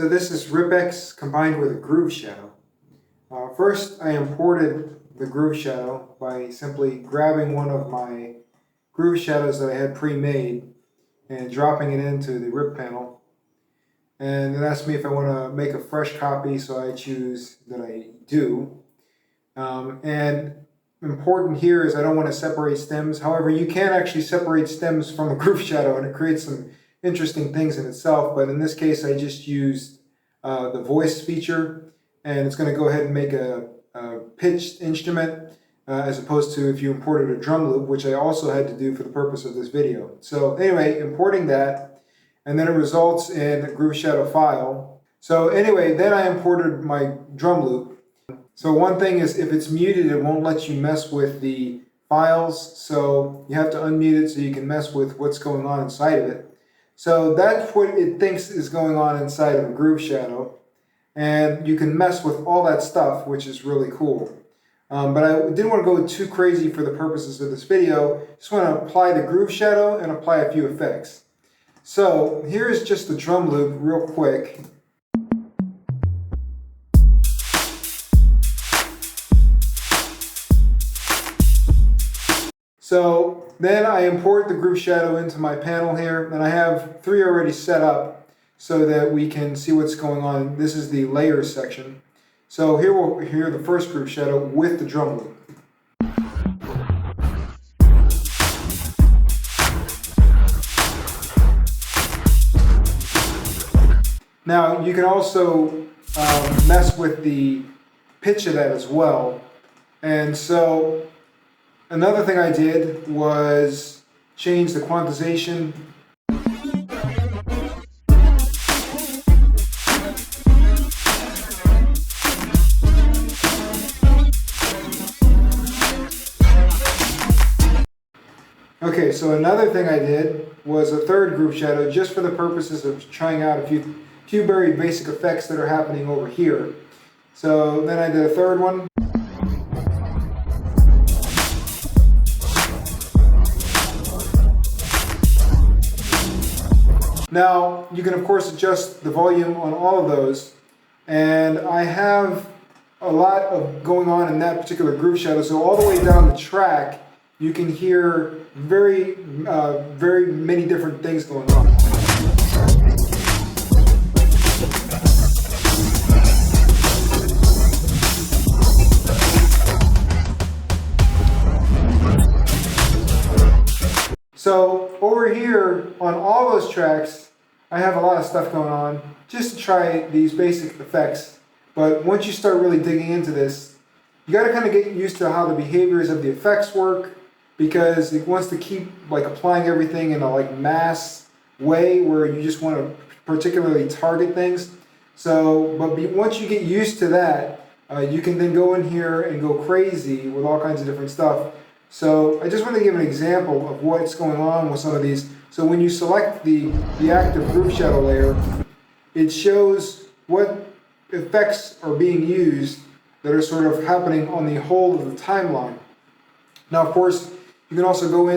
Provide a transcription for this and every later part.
So this is RipX combined with a groove shadow. First, I imported the groove shadow by simply grabbing one of my groove shadows that I had pre-made and dropping it into the rip panel. And it asked me if I want to make a fresh copy, so I choose that I do. And important here is I don't want to separate stems. However, you can actually separate stems from a groove shadow and it creates some interesting things in itself, but in this case I just used the voice feature, and it's going to go ahead and make a pitched instrument as opposed to if you imported a drum loop, which I also had to do for the purpose of this video. So anyway, importing that, and then it results in a groove shadow file. So anyway, then I imported my drum loop. So one thing is if it's muted, it won't let you mess with the files, so you have to unmute it so you can mess with what's going on inside of it. So that's what it thinks is going on inside of a groove shadow, and you can mess with all that stuff, which is really cool. But I didn't want to go too crazy for the purposes of this video. Just want to apply the groove shadow and apply a few effects. So here's just the drum loop real quick. So then I import the groove shadow into my panel here, and I have 3 already set up so that we can see what's going on. This is the layers section. So here we'll hear the first groove shadow with the drum loop. Now you can also mess with the pitch of that as well. And so another thing I did was change the quantization. Okay, so another thing I did was a third groove shadow just for the purposes of trying out a few very basic effects that are happening over here. So then I did a third one. Now, you can of course adjust the volume on all of those, and I have a lot of going on in that particular groove shadow, so all the way down the track you can hear very many different things going on. So over here on all those tracks, I have a lot of stuff going on just to try these basic effects. But once you start really digging into this, you got to kind of get used to how the behaviors of the effects work, because it wants to keep like applying everything in a like mass way where you just want to particularly target things. So, but once you get used to that, you can then go in here and go crazy with all kinds of different stuff. So I just want to give an example of what's going on with some of these. So when you select the active groove shadow layer, it shows what effects are being used that are sort of happening on the whole of the timeline. Now, of course, you can also go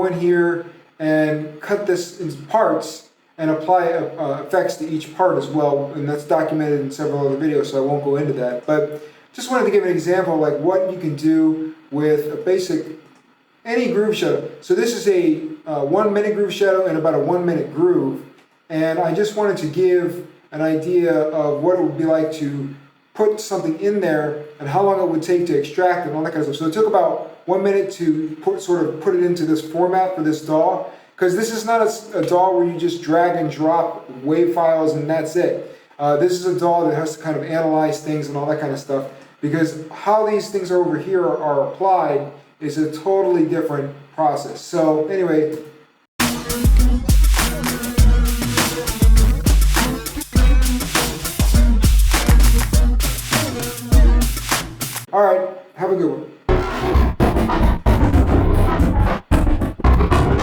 in here and cut this into parts and apply effects to each part as well, and that's documented in several other videos, so I won't go into that. But just wanted to give an example like what you can do with a basic any groove shadow. So this is a 1 minute groove shadow and about a 1 minute groove, and I just wanted to give an idea of what it would be like to put something in there and how long it would take to extract it and all that kind of stuff. So it took about 1 minute to put it into this format for this DAW, because this is not a DAW where you just drag and drop WAV files and that's it. This is a DAW that has to kind of analyze things and all that kind of stuff, because how these things over here are applied is a totally different process. So anyway, all right, have a good one.